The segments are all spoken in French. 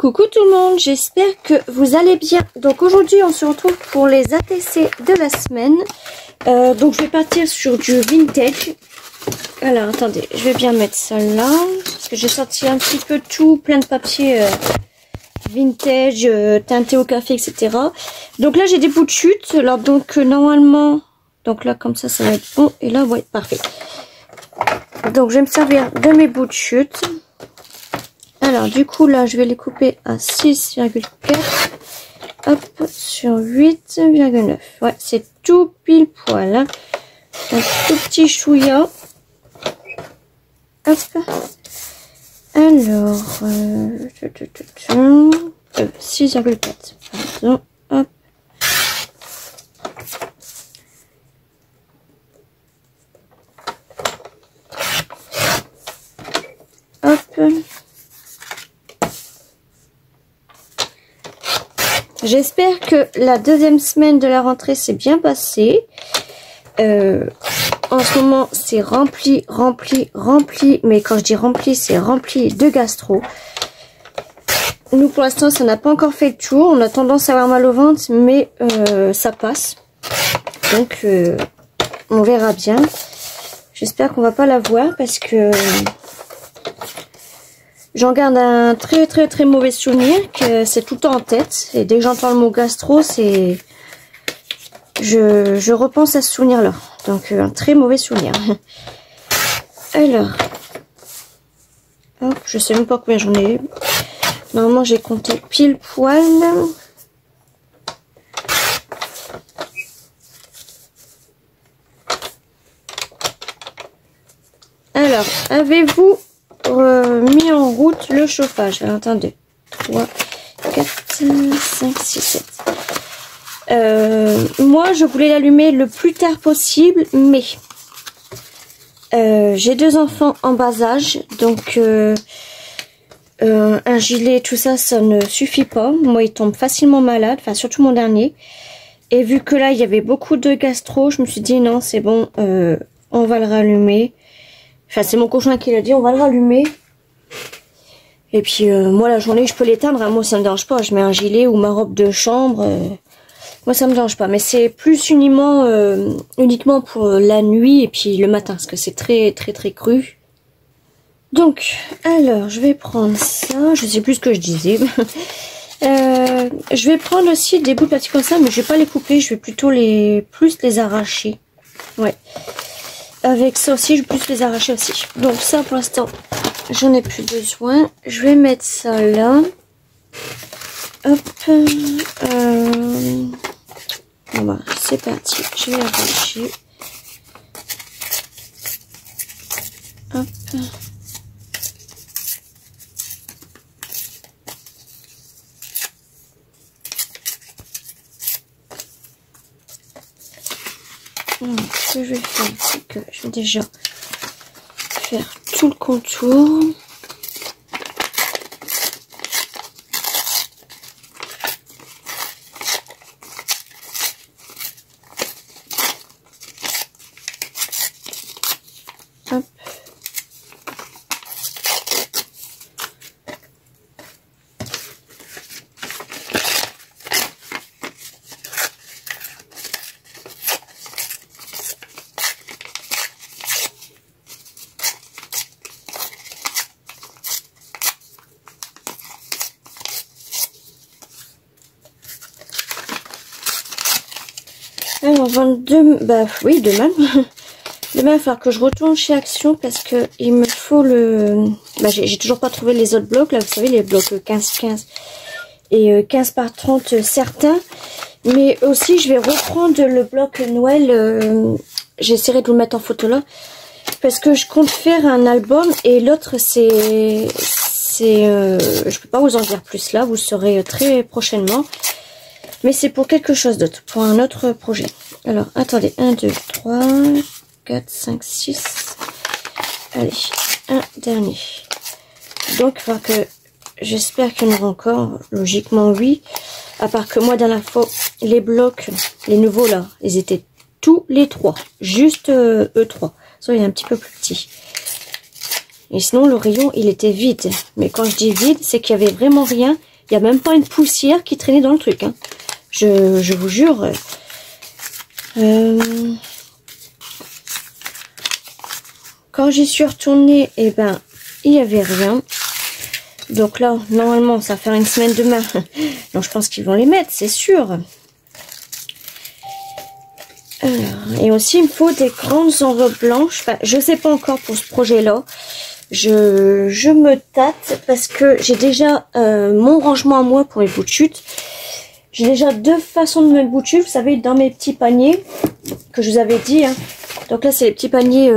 Coucou tout le monde, j'espère que vous allez bien. Donc aujourd'hui on se retrouve pour les ATC de la semaine. Donc je vais partir sur du vintage. Alors attendez, je vais bien mettre ça là. Parce que j'ai sorti un petit peu tout, plein de papier vintage, teinté au café, etc. Donc là j'ai des bouts de chute. Alors donc normalement, donc là comme ça va être bon. Et là ouais, parfait. Donc je vais me servir de mes bouts de chute. Alors du coup là je vais les couper à 6,4 hop sur 8,9. Ouais, c'est tout pile poil hein. Un tout petit chouïa. Hop. Alors 6,4 pardon. Hop. Hop. J'espère que la deuxième semaine de la rentrée s'est bien passée. En ce moment, c'est rempli. Mais quand je dis rempli, c'est rempli de gastro. Nous, pour l'instant, ça n'a pas encore fait le tour. On a tendance à avoir mal au ventre, mais ça passe. Donc, on verra bien. J'espère qu'on va pas l'avoir parce que... J'en garde un très mauvais souvenir, que c'est tout le temps en tête. Et dès que j'entends le mot gastro, c'est... Je repense à ce souvenir-là. Donc un très mauvais souvenir. Alors. Hop, je sais même pas combien j'en ai eu. Normalement j'ai compté pile poil. Alors, avez-vous... mis en route le chauffage? Alors, attendez, 3, 4, 5, 6, 7. Moi, je voulais l'allumer le plus tard possible, mais j'ai deux enfants en bas âge, donc un gilet, tout ça, ça ne suffit pas. Moi, ils tombent facilement malades, enfin, surtout mon dernier. Et vu que là, il y avait beaucoup de gastro, je me suis dit, non, c'est bon, on va le rallumer. Enfin, c'est mon conjoint qui l'a dit, on va le rallumer. Et puis, moi, la journée, je peux l'éteindre. Hein. Moi, ça me dérange pas. Je mets un gilet ou ma robe de chambre. Moi, ça me dérange pas. Mais c'est plus uniquement pour la nuit et puis le matin. Parce que c'est très cru. Donc, alors, je vais prendre ça. Je sais plus ce que je disais. Je vais prendre aussi des bouts de plastique comme ça. Mais je vais pas les couper. Je vais plutôt plus les arracher. Ouais. Avec ça aussi, je vais plus les arracher aussi. Donc ça, pour l'instant, j'en ai plus besoin. Je vais mettre ça là. Hop. Voilà, c'est parti. Je vais arracher. Hop. Ce que je vais faire, c'est que je vais déjà faire tout le contour. Hop. Alors, 22, bah oui, demain. Demain, il va falloir que je retourne chez Action parce que il me faut le... Bah, j'ai toujours pas trouvé les autres blocs, là, vous savez, les blocs 15-15 et 15 par 30 certains. Mais aussi, je vais reprendre le bloc Noël. J'essaierai de vous le mettre en photo là. Parce que je compte faire un album et l'autre, je peux pas vous en dire plus là, vous le saurez très prochainement. Mais c'est pour quelque chose d'autre, pour un autre projet. Alors, attendez, 1, 2, 3, 4, 5, 6. Allez, un dernier. Donc, il va que j'espère qu'il y en aura encore. Logiquement, oui. À part que moi, dernière fois, les blocs, les nouveaux là, ils étaient tous les trois. Juste eux trois. Ça, il est un petit peu plus petit. Et sinon, le rayon, il était vide. Mais quand je dis vide, c'est qu'il y avait vraiment rien. Il n'y a même pas une poussière qui traînait dans le truc. Hein. Je vous jure. Quand j'y suis retournée, eh ben, il n'y avait rien. Donc là, normalement, ça va faire une semaine demain. Donc je pense qu'ils vont les mettre, c'est sûr. Alors, et aussi, il me faut des grandes enveloppes blanches. Enfin, je ne sais pas encore pour ce projet-là. Je me tâte parce que j'ai déjà mon rangement à moi pour les bouts de chute. J'ai déjà deux façons de mettre bout de chute. Vous savez, dans mes petits paniers que je vous avais dit. Hein. Donc là, c'est les petits paniers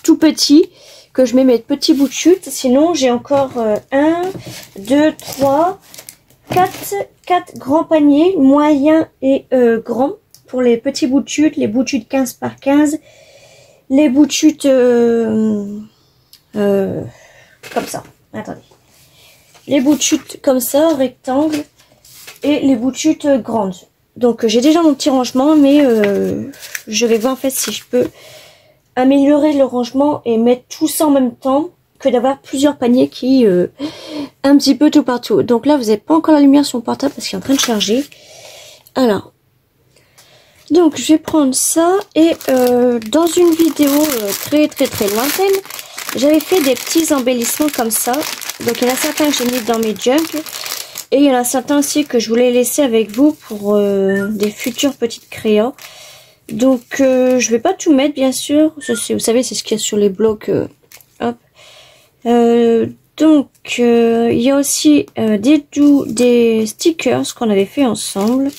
tout petits que je mets mes petits bouts de chute. Sinon, j'ai encore 1, 2, 3, 4 grands paniers, moyens et grands. Pour les petits bouts de chute, les bouts de chute 15 par 15, les bouts de chute comme ça. Attendez. Les bouts de chute comme ça, rectangle, et les bouts de chute grandes. Donc j'ai déjà mon petit rangement, mais je vais voir en fait si je peux améliorer le rangement et mettre tout ça en même temps que d'avoir plusieurs paniers qui un petit peu tout partout. Donc là, vous n'avez pas encore la lumière sur mon portable parce qu'il est en train de charger. Alors. Donc je vais prendre ça et dans une vidéo très lointaine, j'avais fait des petits embellissements comme ça. Donc il y en a certains que j'ai mis dans mes junk et il y en a certains aussi que je voulais laisser avec vous pour des futures petites créas. Donc je vais pas tout mettre bien sûr, ça, vous savez c'est ce qu'il y a sur les blocs. Hop. Donc il y a aussi des stickers qu'on avait fait ensemble.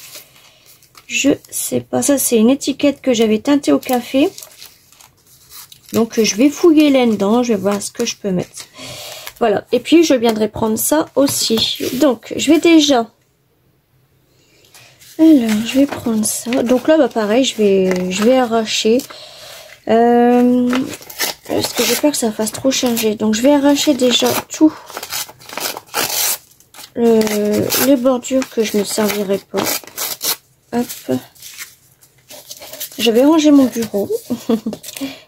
Je sais pas, ça c'est une étiquette que j'avais teintée au café. Donc je vais fouiller là-dedans, je vais voir ce que je peux mettre. Voilà, et puis je viendrai prendre ça aussi. Donc je vais déjà... Alors je vais prendre ça. Donc là bah pareil, je vais arracher. Parce que j'ai peur que ça fasse trop charger. Donc je vais arracher déjà tout. Les bordures que je ne servirai pas. Hop. J'avais rangé mon bureau.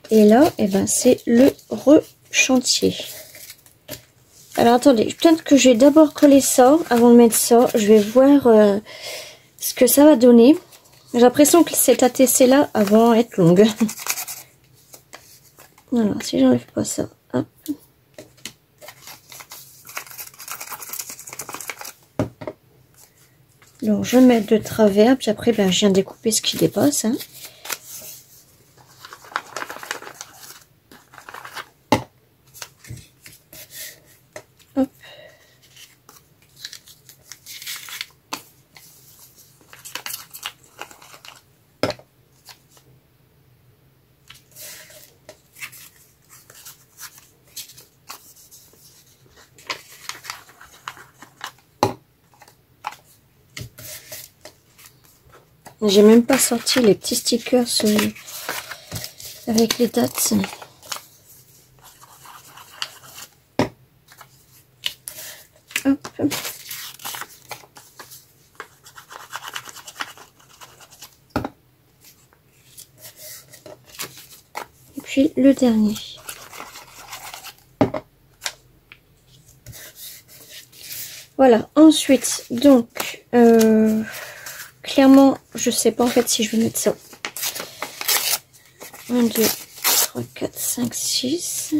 Et là, eh ben, c'est le rechantier. Alors attendez, peut-être que je vais d'abord coller ça avant de mettre ça. Je vais voir ce que ça va donner. J'ai l'impression que cette ATC là va être longue. Voilà, si j'enlève pas ça. Hop. Donc je vais mettre de travers, puis après ben, je viens découper ce qui dépasse. Hein. Hop. J'ai même pas sorti les petits stickers avec les dates. Hop. Et puis le dernier. Voilà, ensuite, donc, clairement, je sais pas en fait si je vais mettre ça. 1, 2, 3, 4, 5, 6.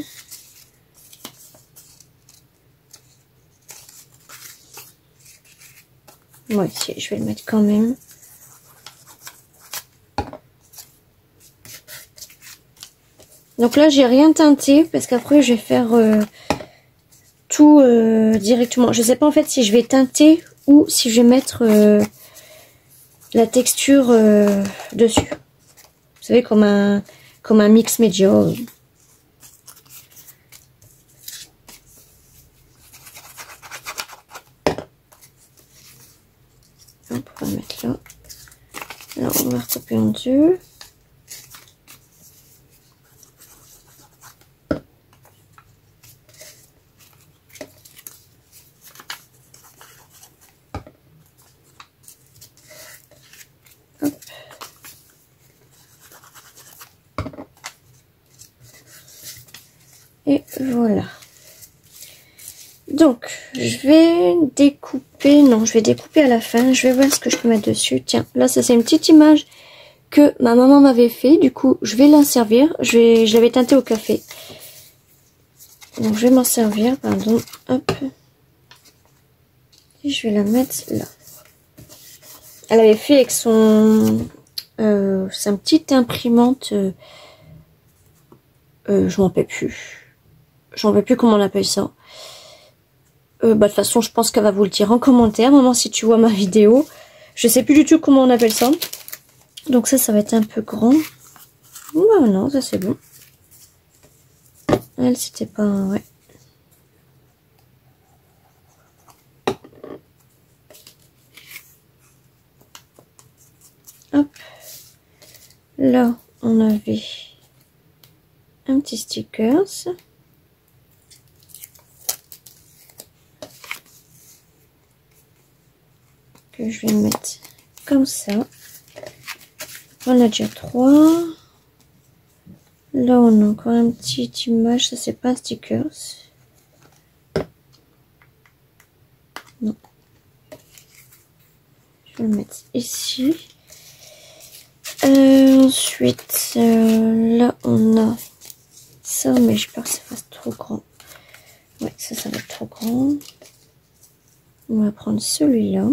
Ouais, si, je vais le mettre quand même. Donc là, j'ai rien teinté parce qu'après, je vais faire tout directement. Je sais pas en fait si je vais teinter ou si je vais mettre la texture dessus. Vous savez, comme un mix média. Hop, on va mettre là. Là, on va recouper en deux. Hop. Et voilà. Donc, je vais découper, non, je vais découper à la fin, je vais voir ce que je peux mettre dessus. Tiens, là, ça c'est une petite image que ma maman m'avait fait, du coup, je vais la servir, je l'avais teintée au café. Donc, je vais m'en servir, pardon, hop. Et je vais la mettre là. Elle avait fait avec son, sa petite imprimante, je m'en rappelle plus. Je m'en rappelle plus comment on appelle ça. De toute façon, je pense qu'elle va vous le dire en commentaire, maman, si tu vois ma vidéo. Je sais plus du tout comment on appelle ça. Donc ça va être un peu grand. Bah non, ça c'est bon. Elle, c'était pas... Ouais. Hop. Là, on avait un petit stickers. Que je vais mettre comme ça. On a déjà 3. Là, on a encore une petite image. Ça, c'est pas un stickers. Non. Je vais le mettre ici. Ensuite, là, on a ça, mais j'ai peur que ça fasse trop grand. Ouais, ça va être trop grand. On va prendre celui-là.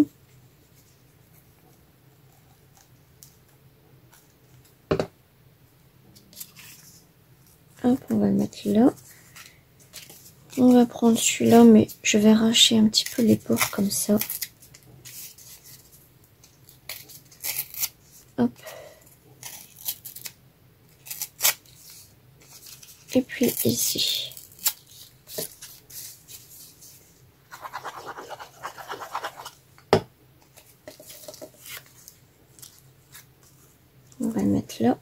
Hop, on va le mettre là. On va prendre celui-là, mais je vais arracher un petit peu les bords comme ça. Hop. Et puis ici. On va le mettre là.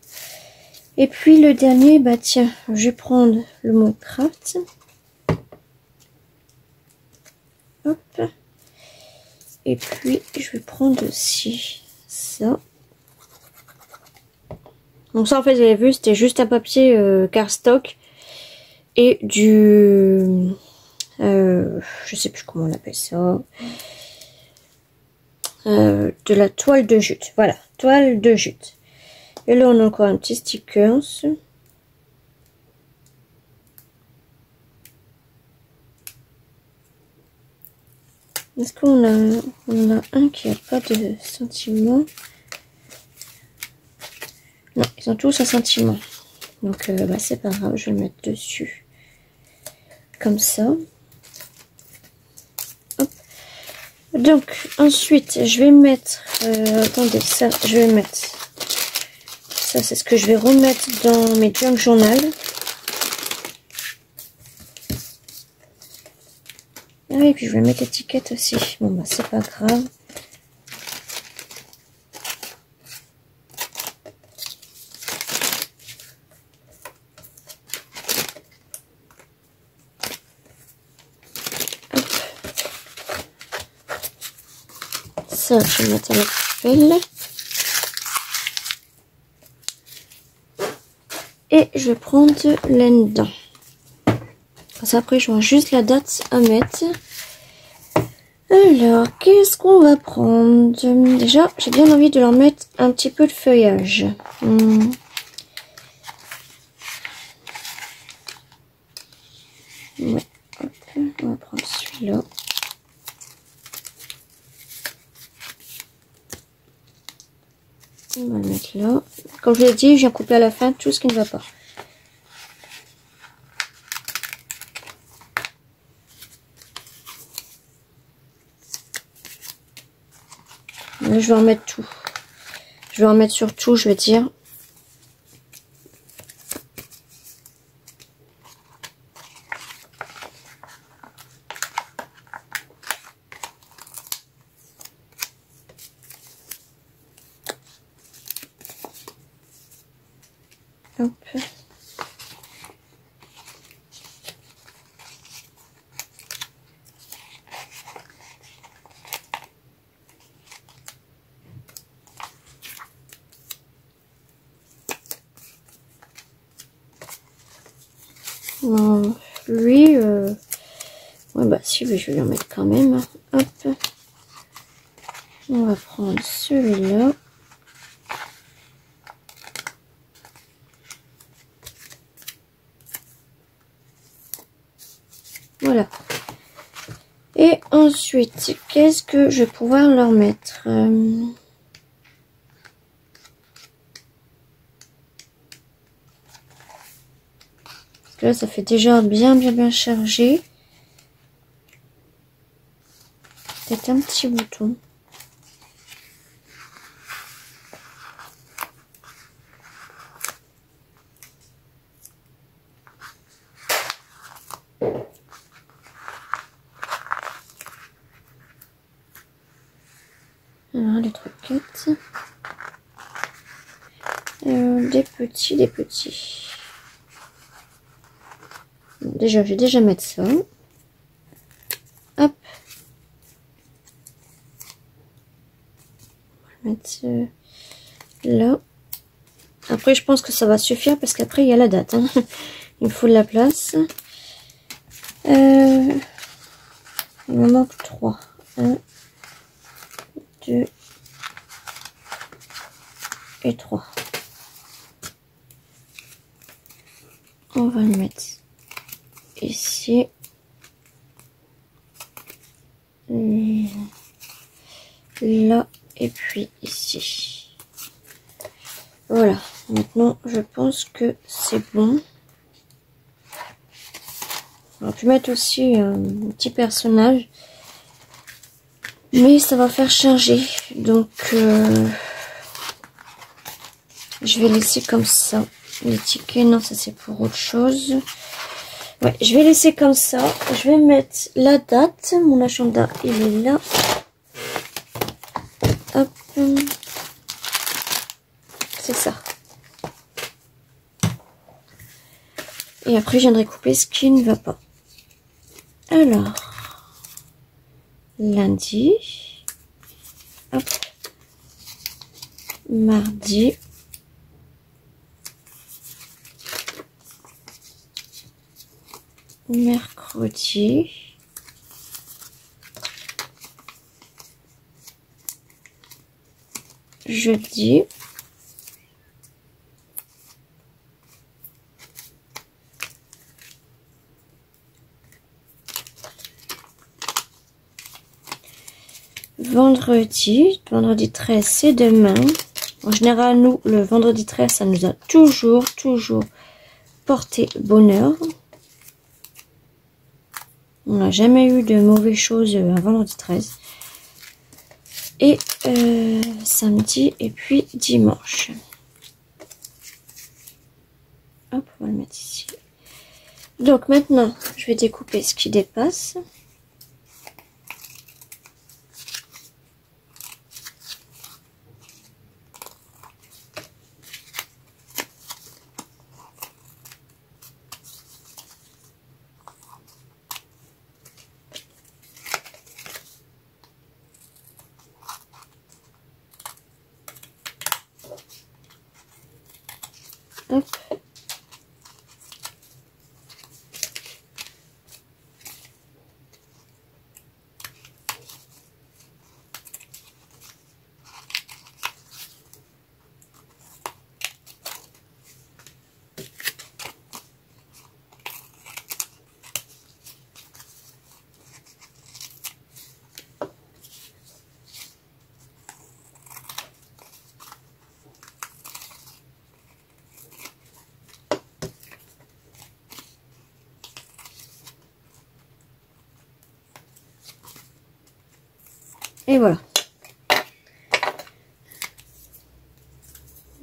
Et puis le dernier, bah tiens, je vais prendre le mot craft. Hop. Et puis je vais prendre aussi ça. Donc ça en fait, vous avez vu, c'était juste un papier cardstock et du... je sais plus comment on appelle ça. De la toile de jute. Voilà, toile de jute. Et là, on a encore un petit sticker. Est-ce qu'on a un qui n'a pas de sentiment? Non, ils ont tous un sentiment. Donc, bah, c'est pas grave, je vais le mettre dessus. Comme ça. Hop. Donc, ensuite, je vais mettre... attendez, ça, je vais mettre... Ça, c'est ce que je vais remettre dans mes junk journal. Ah oui, puis je vais mettre l'étiquette aussi. Bon, bah, c'est pas grave. Hop. Ça, je vais mettre à la poubelle. Et je vais prendre là-dedans. Après, j'aurai juste la date à mettre. Alors, qu'est-ce qu'on va prendre? Déjà, j'ai bien envie de leur mettre un petit peu de feuillage. Ouais, hop, on va prendre celui-là. On va le mettre là. Comme je l'ai dit, je viens couper à la fin tout ce qui ne va pas. Là, je vais en mettre tout. Je vais en mettre sur tout, je veux dire. Hop. Lui, ouais, bah, petit, mais je vais en mettre quand même. Hop. On va prendre celui-là. Voilà. Et ensuite, qu'est-ce que je vais pouvoir leur mettre? Parce que là, ça fait déjà bien chargé. Peut-être un petit bouton. Alors, les croquettes. Des petits. Bon, déjà, je vais déjà mettre ça. Hop. On va mettre là. Après, je pense que ça va suffire parce qu'après, il y a la date. Hein. Il me faut de la place. Il me manque 3. 1, 2 et 3. On va le mettre ici. Là et puis ici. Voilà. Maintenant, je pense que c'est bon. On va pu mettre aussi un petit personnage. Mais ça va faire charger. Donc, je vais laisser comme ça. Les tickets, non, ça c'est pour autre chose. Ouais, je vais laisser comme ça. Je vais mettre la date. Mon agenda, il est là. Hop. C'est ça. Et après, je viendrai couper ce qui ne va pas. Alors, lundi. Hop. Mardi. Mercredi. Jeudi. Vendredi 13, c'est demain. En général, nous, le vendredi 13, ça nous a toujours porté bonheur. On n'a jamais eu de mauvaises choses un vendredi 13. Et samedi et puis dimanche. Hop, on va le mettre ici. Donc maintenant, je vais découper ce qui dépasse. Hop. Et voilà.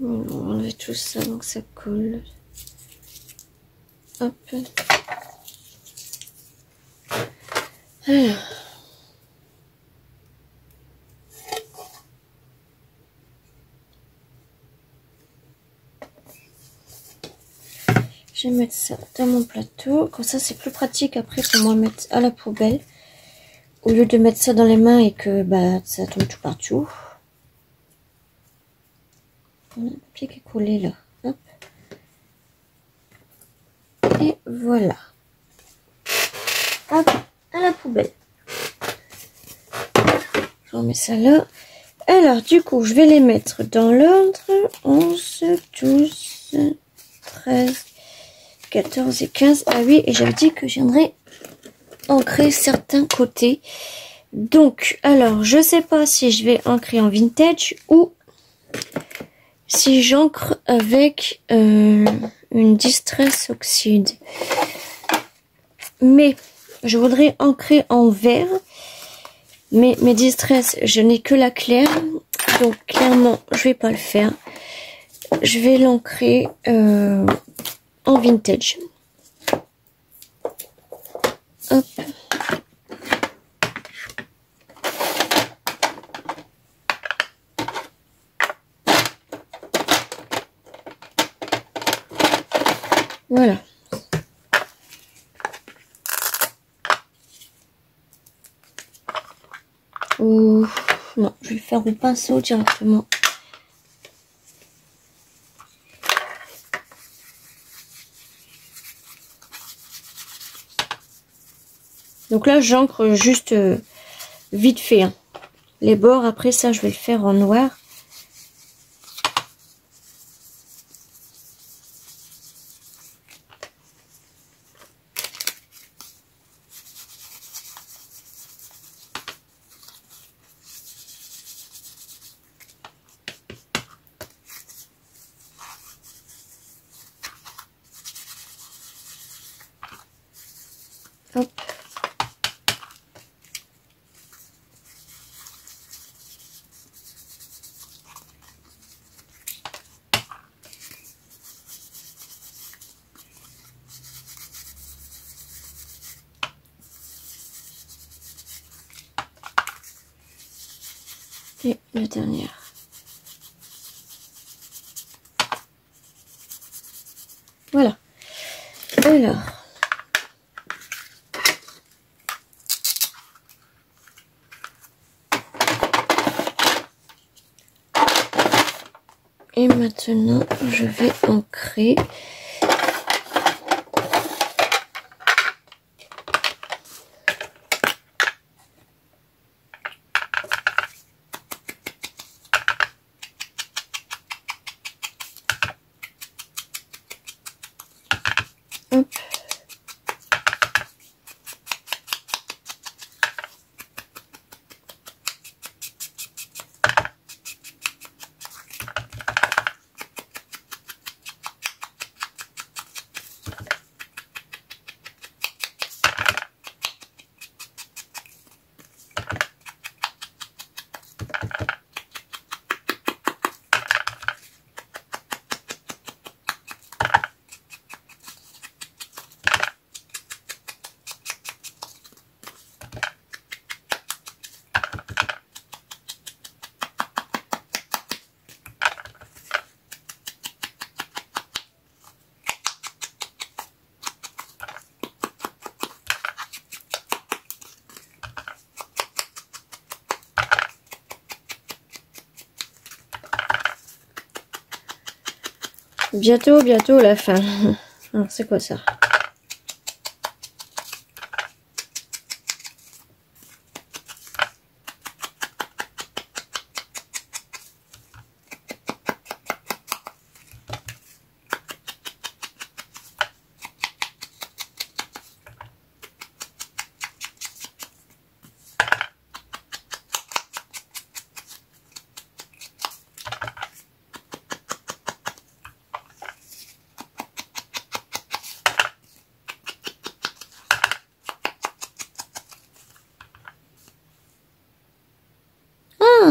On va enlever tout ça, donc ça colle. Hop. Alors. Je vais mettre ça dans mon plateau. Comme ça, c'est plus pratique après pour moi mettre à la poubelle. Au lieu de mettre ça dans les mains et que bah, ça tombe tout partout. On a un papier qui est collé là. Hop. Et voilà. Hop. à la poubelle. Je remets ça là. Alors, du coup, je vais les mettre dans l'ordre. 11, 12, 13, 14 et 15. Ah oui, et j'avais dit que je viendrais ancrer certains côtés. Donc, alors, je sais pas si je vais ancrer en vintage ou si j'ancre avec une Distress Oxide. Mais je voudrais ancrer en vert. Mais mes Distress, je n'ai que la claire. Donc, clairement, je vais pas le faire. Je vais l'ancrer en vintage. Hop. Voilà. Ou non, je vais le faire au pinceau directement. Donc là, j'encre juste vite fait. Hein. Les bords, après ça, je vais le faire en noir. Hop. Et la dernière. Voilà. Alors. Et maintenant, je vais ancrer. Hop. Bientôt la fin. Alors, c'est quoi ça?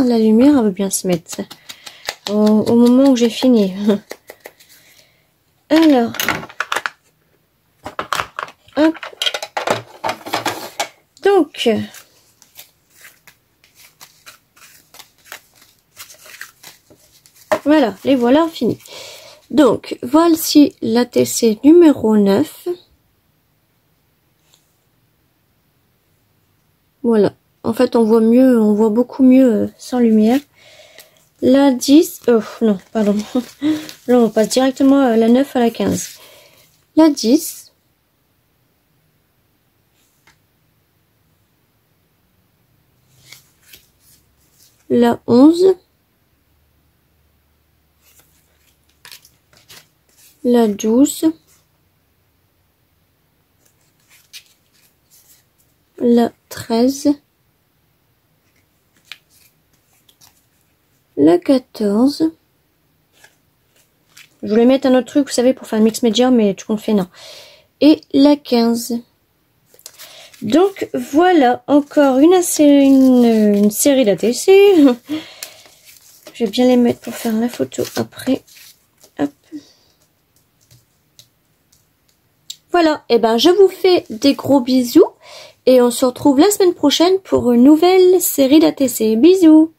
La lumière elle veut bien se mettre au moment où j'ai fini. Alors, hop. Donc, voilà, les voilà finis. Donc, voici l'ATC numéro 9. Voilà. En fait, on voit beaucoup mieux sans lumière. La 10, oh non, pardon. Là, on passe directement à la 9 à la 15. La 10. la 11, la 12, la 13, la 14. Je voulais mettre un autre truc, vous savez, pour faire un mix média, mais tout compte fait, non. Et la 15. Donc, voilà, encore une série d'ATC. Je vais bien les mettre pour faire la photo après. Hop. Voilà, et ben je vous fais des gros bisous. Et on se retrouve la semaine prochaine pour une nouvelle série d'ATC. Bisous!